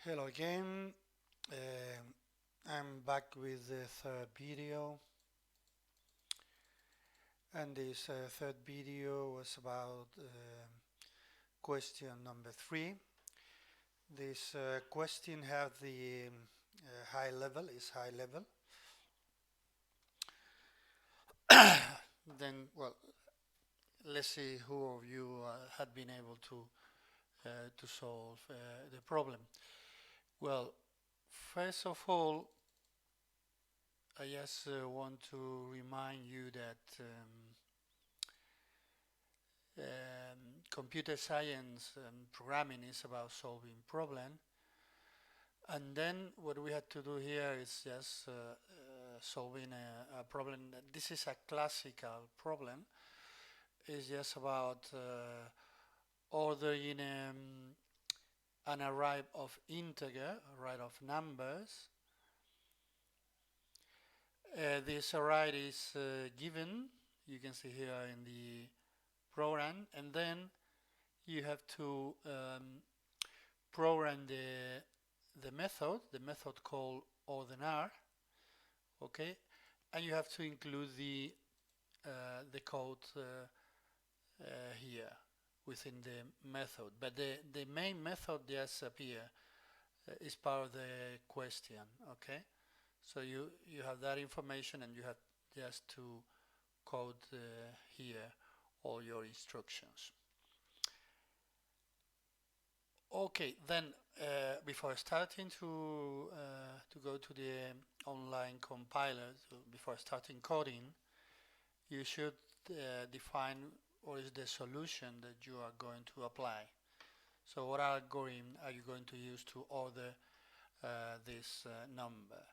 Hello again. I'm back with the third video, and this third video was about question number 3. This question have the high level, is high level. Then, well, let's see who of you had been able to solve the problem. Well, first of all, I just want to remind you that computer science and programming is about solving problem, and then what we had to do here is just solving a problem. This is a classical problem. It's just about ordering an array of integer, array of numbers. This array is given, you can see here in the program, and then you have to program the method called ordenar, okay, and you have to include the code here within the method, but the main method just appear is part of the question, okay. So you have that information, and you have just to code here all your instructions. Okay, then before starting to go to the online compiler, before starting coding, you should define what is the solution that you are going to apply. So what algorithm are you going to use to order this number?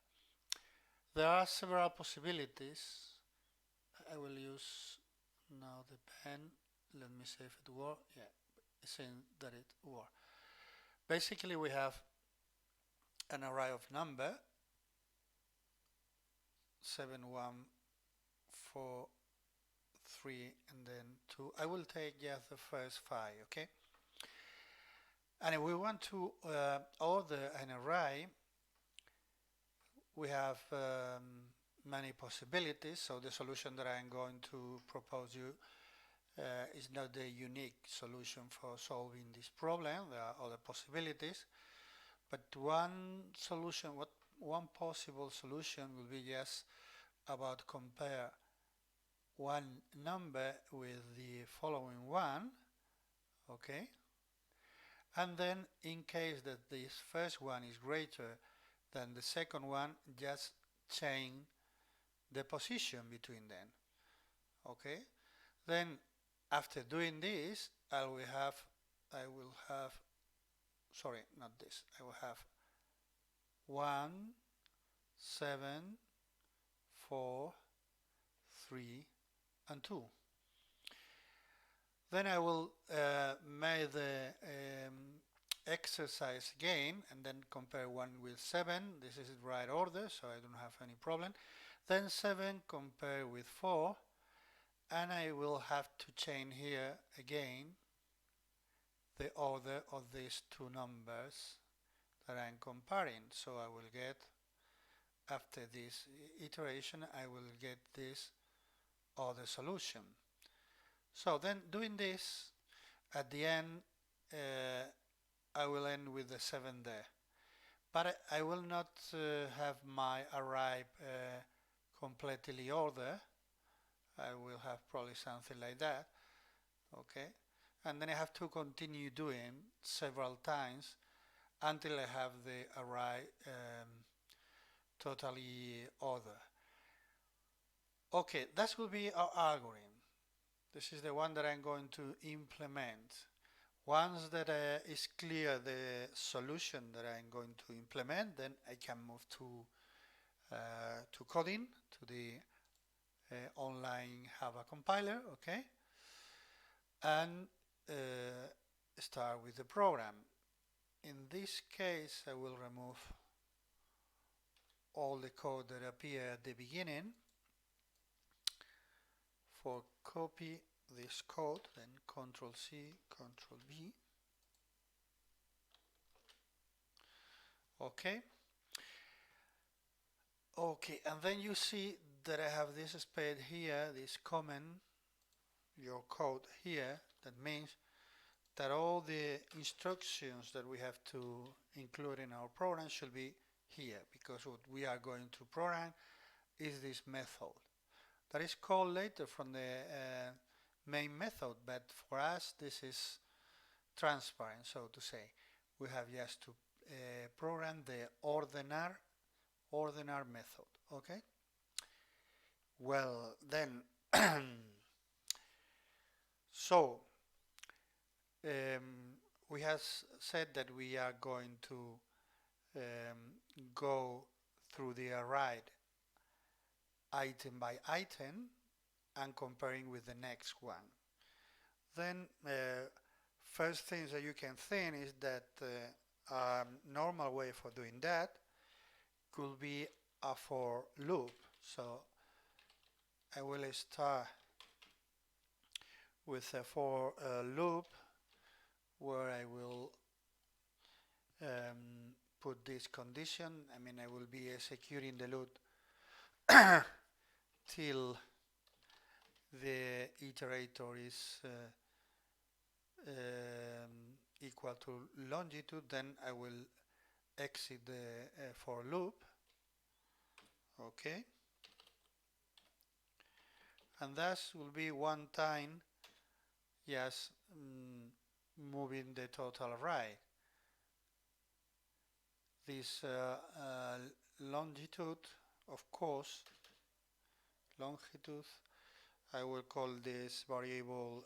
There are several possibilities. I will use now the pen. Let me see if it works. Yeah, it's saying that it works. Basically, we have an array of number 7, 1, 4, 3, and then 2. I will take just the first 5, okay? And if we want to order an array, we have many possibilities. So the solution that I'm going to propose you is not the unique solution for solving this problem. There are other possibilities, but one possible solution will be just about compare one number with the following one, okay, and then in case that this first one is greater than the second one, just change the position between them, okay. Then after doing this, I will have sorry, not this, I will have 1, 7, 4, 3, and 2. Then I will make the exercise again, and then compare 1 with 7. This is the right order, so I don't have any problem. Then 7 compare with 4, and I will have to change here again the order of these two numbers that I'm comparing. So I will get, after this iteration, I will get this other solution. So then doing this, at the end I will end with the 7 there. But I will not have my array completely ordered. I will have probably something like that, okay, and then I have to continue doing several times until I have the array totally ordered. Okay, that will be our algorithm. This is the one that I'm going to implement. Once that is clear the solution that I'm going to implement, then I can move to coding, to the online Java compiler, okay, and start with the program. In this case, I will remove all the code that appear at the beginning. For copy this code, then Ctrl C, Ctrl V. Okay. Okay, and then you see that I have this space here, this comment, your code here. That means that all the instructions that we have to include in our program should be here, because what we are going to program is this method that is called later from the main method, but for us this is transparent, so to say. We have just to program the ordener method. Okay. Well, then, so we have said that we are going to go through the array item by item and comparing with the next one. Then first things that you can think is that a normal way for doing that could be a for loop. So I will start with a for loop where I will put this condition. I mean, I will be executing the loop till the iterator is equal to longitude. Then I will exit the for loop. Okay, and that will be one time just moving the total array. This longitude, of course, longitude, I will call this variable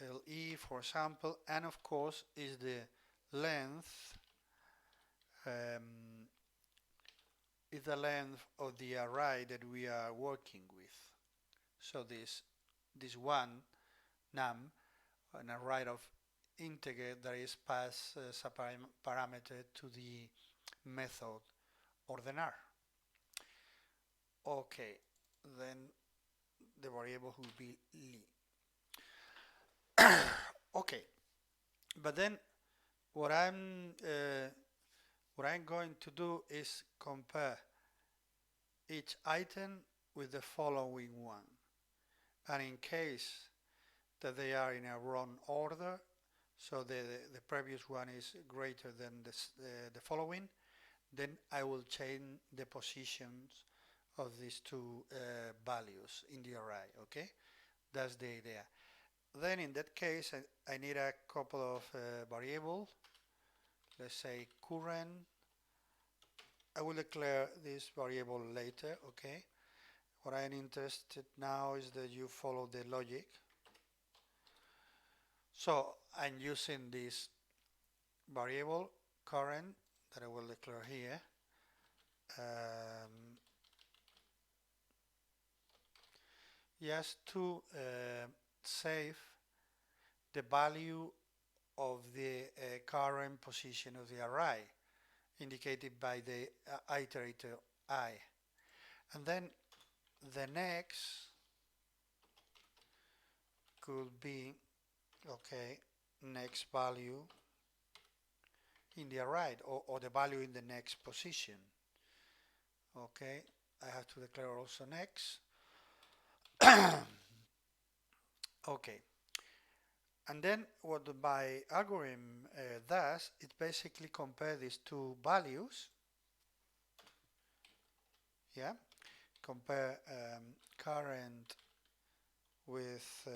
LE, for example, and of course is the length of the array that we are working with. So this one num, an array of integer that is passed as a parameter to the method ordener. Okay, then the variable will be li. Okay, but then what I'm going to do is compare each item with the following one, and in case that they are in a wrong order, so the previous one is greater than the following, then I will change the positions of these two values in the array. Okay, that's the idea. Then in that case I need a couple of variables. Let's say current. I will declare this variable later. Okay, what I'm interested now is that you follow the logic. So I'm using this variable current that I will declare here. Just to save the value of the current position of the array indicated by the iterator I. And then the next could be, okay, next value in the array, or the value in the next position. Okay, I have to declare also next. Okay, and then what my algorithm does, it basically compare these two values. Yeah, compare current with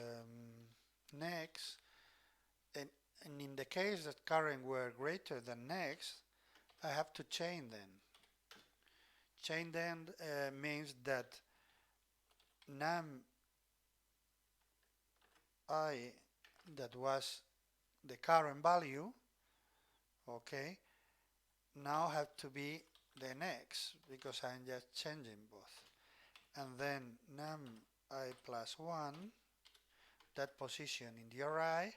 next, and in the case that current were greater than next, I have to chain them. Chain them means that num I, that was the current value, okay, now have to be the next, because I'm just changing both. And then num I plus 1, that position in the array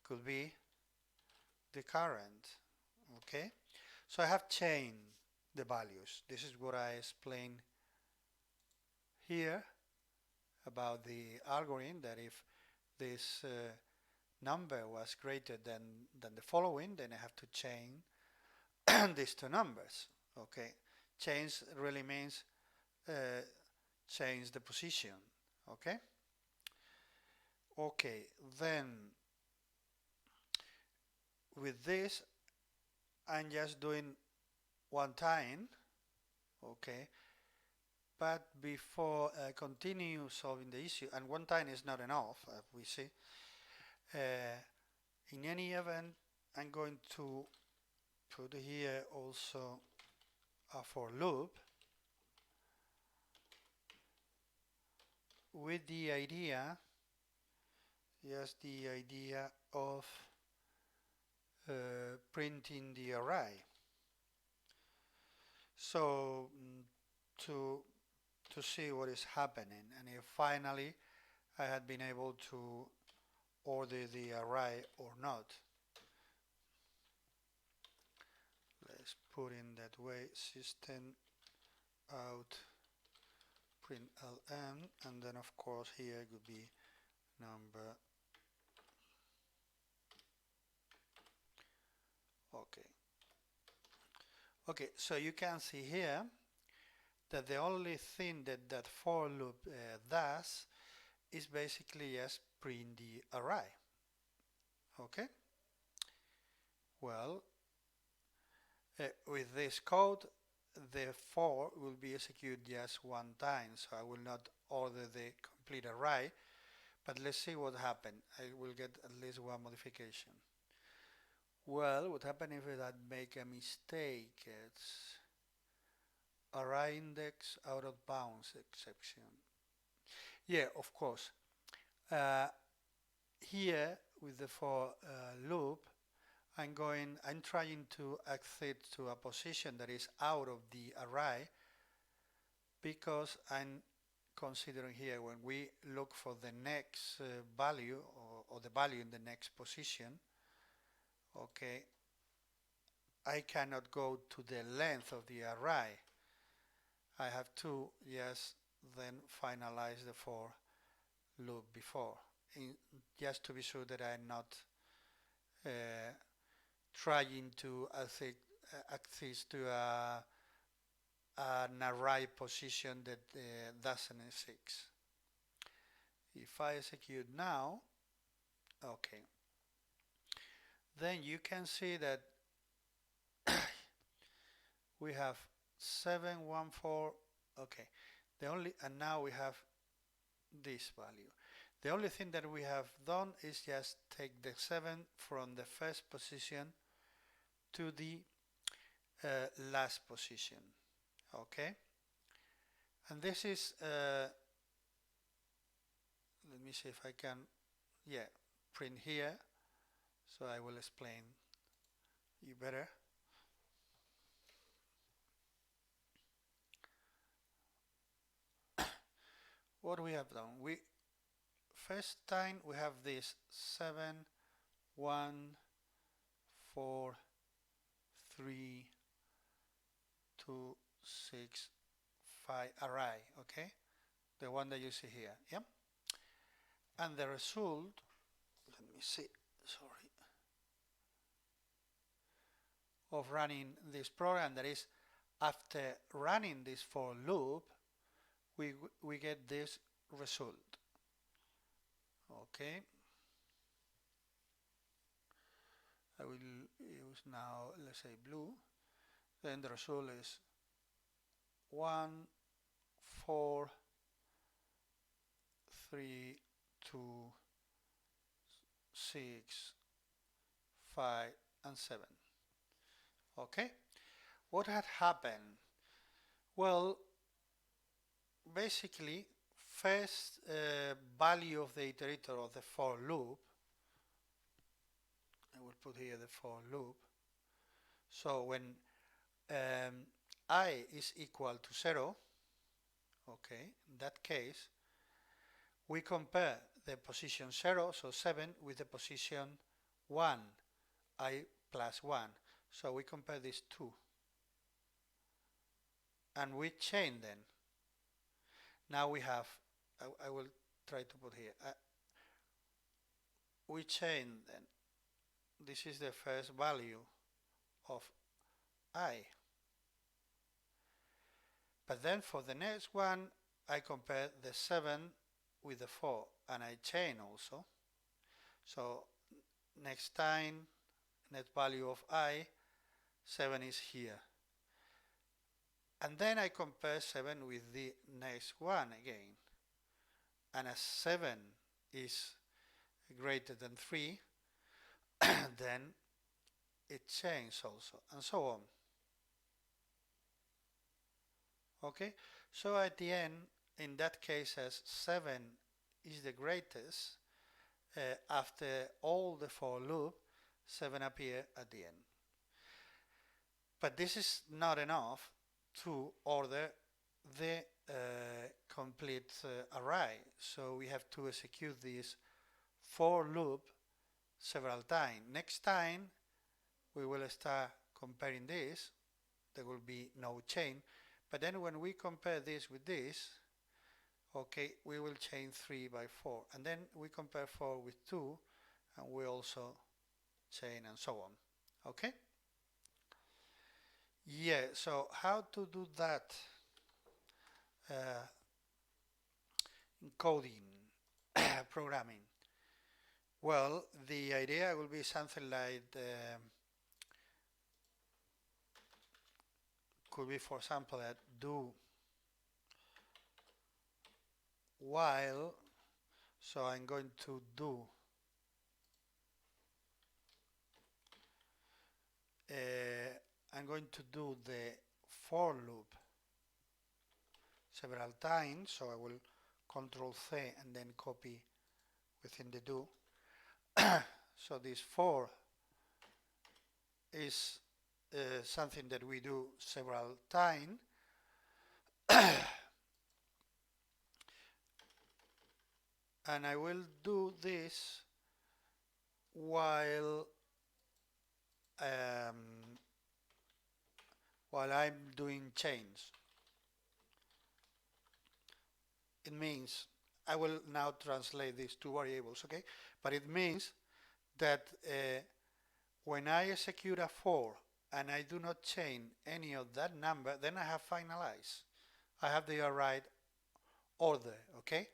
could be the current. Okay, so I have chained the values. This is what I explained here about the algorithm, that if this number was greater than the following, then I have to chain these two numbers. Okay, change really means change the position. Okay. Okay, then with this I'm just doing one time. Okay, but before I continue solving the issue, and one time is not enough, as we see, in any event I'm going to put here also a for loop with the idea, just the idea of printing the array. So to see what is happening, and if finally I had been able to order the array or not. Let's put in that way, system out print ln, and then of course here would be number. Okay, so you can see here that the only thing that for loop does is basically just print the array. Okay, well, with this code the for will be executed just one time, so I will not order the complete array, but let's see what happened. I will get at least one modification. Well, what happened if I make a mistake? It's array index out of bounds exception. Yeah, of course. Here with the for loop, I'm trying to access to a position that is out of the array, because I'm considering here when we look for the next value or the value in the next position, okay, I cannot go to the length of the array. I have to just then finalize the for loop before, just to be sure that I'm not trying to access to an array position that doesn't exist. If I execute now, okay, then you can see that we have 714. Okay, and now we have this value. The only thing that we have done is just take the 7 from the first position to the last position. Okay, and this is let me see if I can, yeah, print here, so I will explain you better. What we have done, first time we have this 7 1 4 3 2 6 5 array, okay, the one that you see here, yeah, and the result, let me see, sorry, of running this program, that is, after running this for loop, we get this result. Okay, I will use now, let's say blue, then the result is 1 4 3 2 6 5 and 7. Okay, what had happened? Well, basically, first value of the iterator of the for loop, I will put here the for loop, so when I is equal to 0, okay, in that case we compare the position 0, so 7, with the position 1, I plus 1, so we compare these two and we chain them. Now we have, I will try to put here, we chain then, this is the first value of I. But then for the next one, I compare the 7 with the 4 and I chain also. So next time, net value of I, 7 is here. And then I compare 7 with the next one again. And as 7 is greater than 3, then it changes also, and so on. Okay, so at the end, in that case, as 7 is the greatest, after all the for loop, 7 appear at the end. But this is not enough to order the complete array. So we have to execute this for loop several times. Next time we will start comparing this. There will be no chain. But then when we compare this with this, okay, we will chain 3 by 4. And then we compare 4 with 2, and we also chain and so on. Okay? Yeah, so how to do that in coding, programming? Well, the idea will be something like, could be, for example, that do while, so I'm going to do I'm going to do the for loop several times, so I will control C and then copy within the do. So this for is something that we do several times. And I will do this while I'm doing chains. It means, I will now translate these two variables, okay? But it means that when I execute a for and I do not chain any of that number, then I have finalized. I have the right order, okay?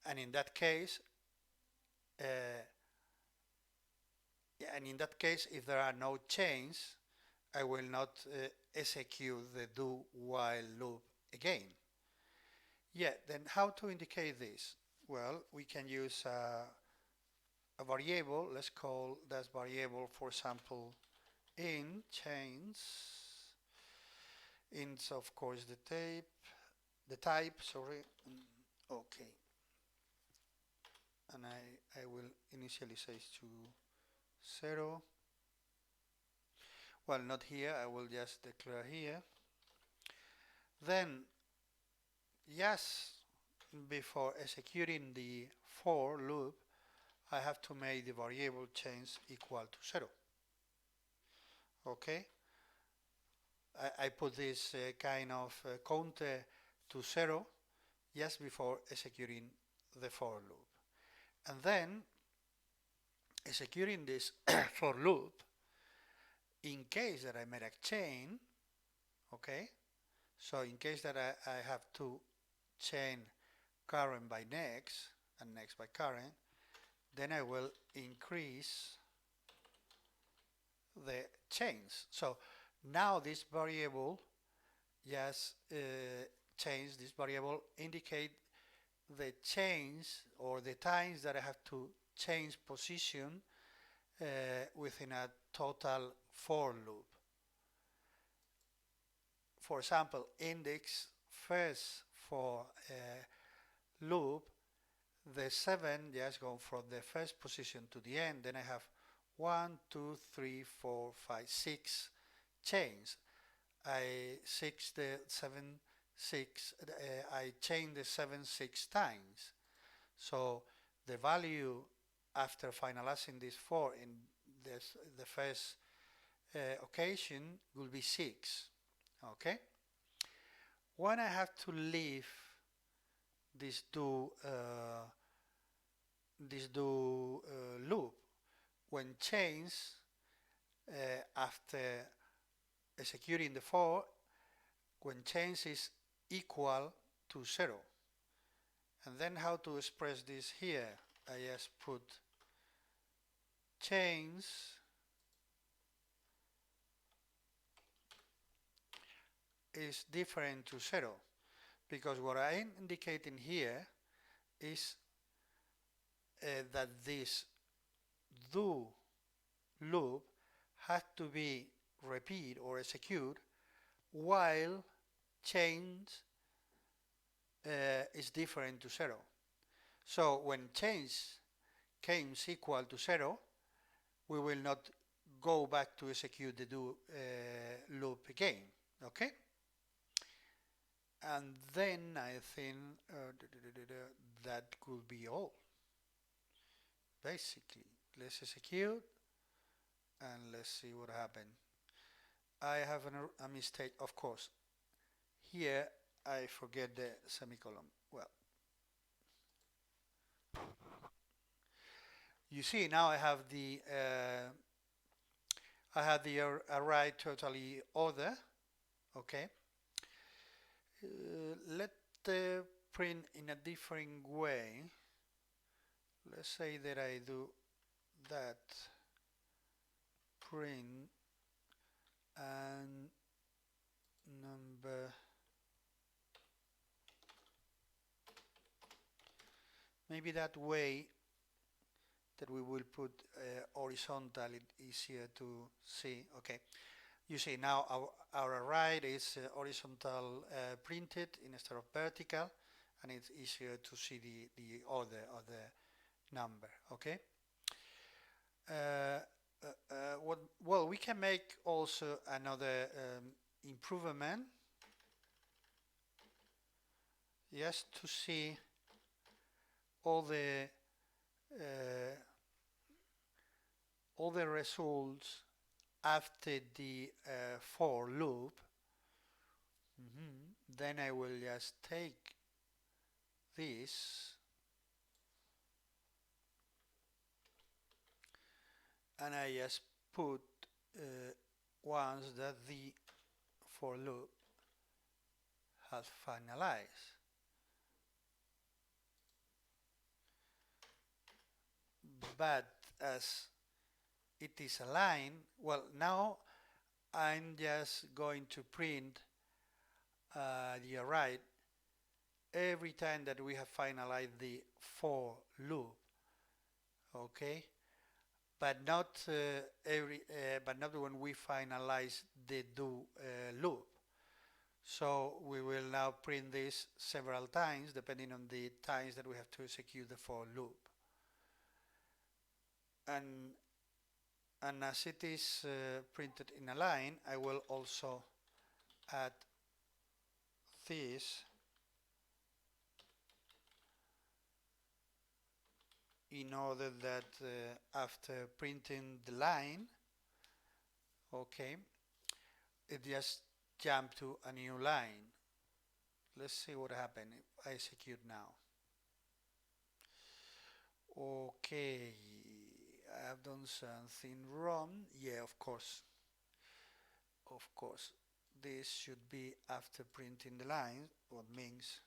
And in that case, if there are no chains, I will not execute the do while loop again. Yeah, then how to indicate this? Well, we can use a variable. Let's call that variable, for example, in chains. Int, of course, the type, sorry. Okay. And I will initialize to 0. Well, not here, I will just declare here. Then, yes, before executing the for loop, I have to make the variable change equal to 0. Okay? I put this kind of counter to 0 just before executing the for loop. And then, executing this for loop, in case that I made a chain, okay, so in case that I have to chain current by next and next by current, then I will increase the chains. So now this variable just change, this variable indicate the change or the times that I have to change position within a total for loop. For example, index first for loop, the 7 just go from the first position to the end. Then I have 1, 2, 3, 4, 5, 6 chains. I chain the 7 6 times. So the value after finalizing this for in the first occasion will be 6. Okay. When I have to leave this do loop, when chains, after executing the for when change is equal to 0. And then how to express this here? I just put change is different to 0, because what I'm indicating here is that this do loop has to be repeat or execute while change is different to 0. So when change comes equal to 0, we will not go back to execute the do loop again. Okay? And then I think that could be all. Basically, let's execute and let's see what happened. I have a mistake, of course. Here I forget the semicolon. Well, you see now I have the array totally order. Okay. Let print in a different way. Let's say that I do that print and number, maybe that way that we will put horizontal, it's easier to see. Okay, you see now our array is horizontal printed instead of vertical, and it's easier to see the order of the number. Okay. Well, we can make also another improvement, just to see all the results after the for loop. Then I will just take this and I just put once that the for loop has finalized. But as it is aligned, well, now I'm just going to print the array every time that we have finalized the for loop. Okay, but not but not when we finalize the do loop. So we will now print this several times depending on the times that we have to execute the for loop. And as it is printed in a line, I will also add this in order that after printing the line, okay, it just jump to a new line. Let's see what happened if I execute now. Okay, I have done something wrong. Yeah, of course. Of course, this should be after printing the line, what means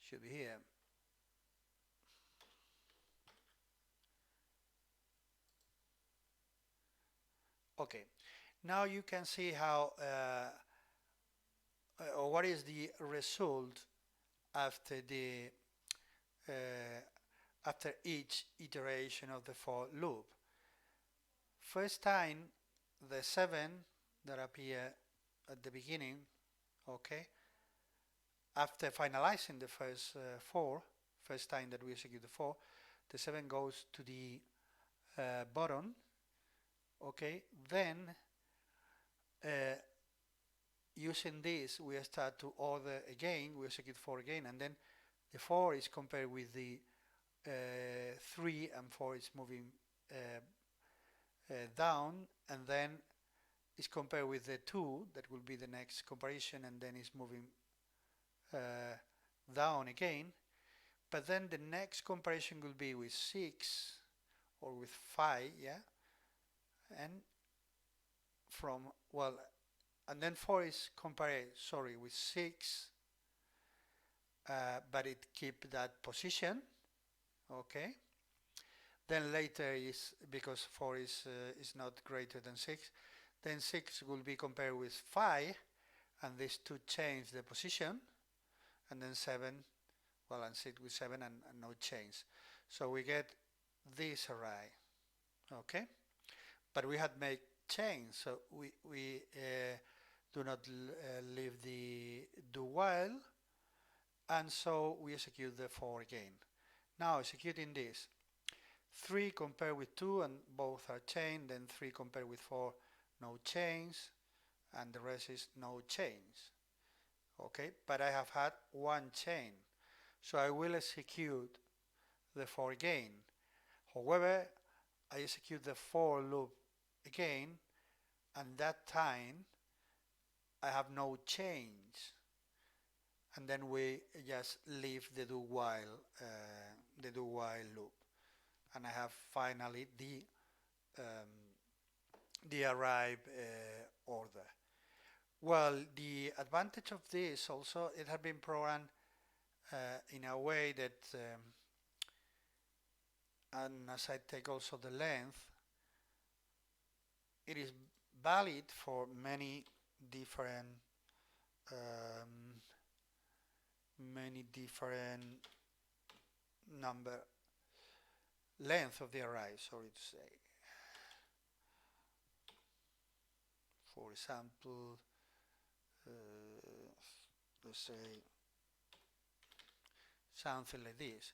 should be here. Okay, now you can see how or what is the result after the after each iteration of the for loop. First time, the 7 that appear at the beginning, okay, after finalizing the first first time that we execute the for, the 7 goes to the bottom, okay, then using this we start to order again, we execute 4 again, and then the 4 is compared with the 3 and 4 is moving down, and then is compared with the 2, that will be the next comparison, and then is moving down again. But then the next comparison will be with 6 or with 5, yeah, and from, well, and then 4 is compared, sorry, with 6, but it keep that position, okay. Then later is, because 4 is not greater than 6, then 6 will be compared with 5, and these two change the position, and then 7, well, and 6 with 7, and no change. So we get this array, okay. But we had made change, so we do not leave the do while, and so we execute the for again. Now executing this, 3 compared with 2, and both are chained, then 3 compared with 4, no change, and the rest is no change, okay. But I have had one chain, so I will execute the for again. However, I execute the for loop again, and that time I have no change, and then we just leave the do while loop, and I have finally the arrive order. Well, the advantage of this also, it has been programmed in a way that and as I take also the length, it is valid for many different number length of the array, sorry to say. For example, let's say something like this.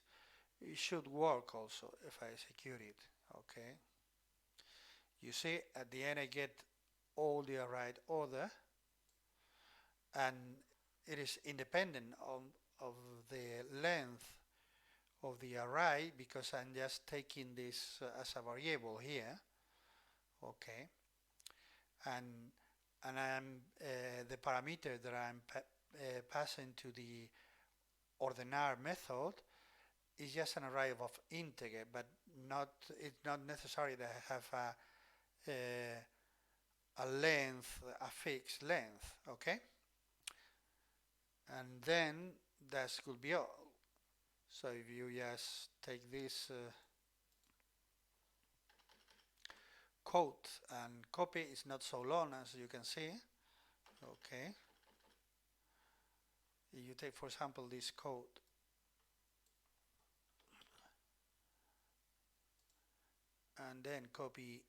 It should work also if I execute it, okay. You see, at the end I get all the right order, and it is independent of the length of the array, because I'm just taking this as a variable here, okay. And I'm the parameter that I'm passing to the ordenar method is just an array of integer, but it's not necessary that I have a length, a fixed length, okay. And then that could be all. So if you just take this code and copy, it's not so long as you can see, okay. If you take, for example, this code and then copy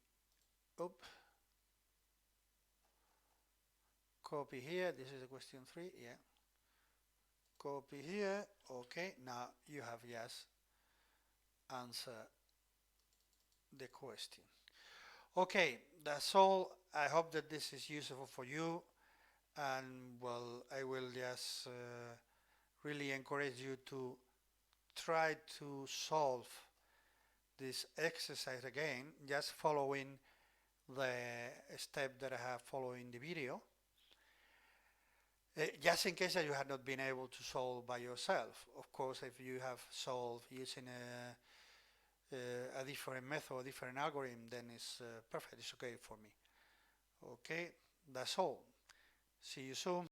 here, this is a question 3, yeah, copy here, okay. Now you have just answered the question. Okay, that's all. I hope that this is useful for you, and well, I will just really encourage you to try to solve this exercise again, just following the step that I have followed in the video, just in case that you have not been able to solve by yourself. Of course, if you have solved using a different method, a different algorithm, then it's perfect, it's okay for me. Okay, that's all. See you soon.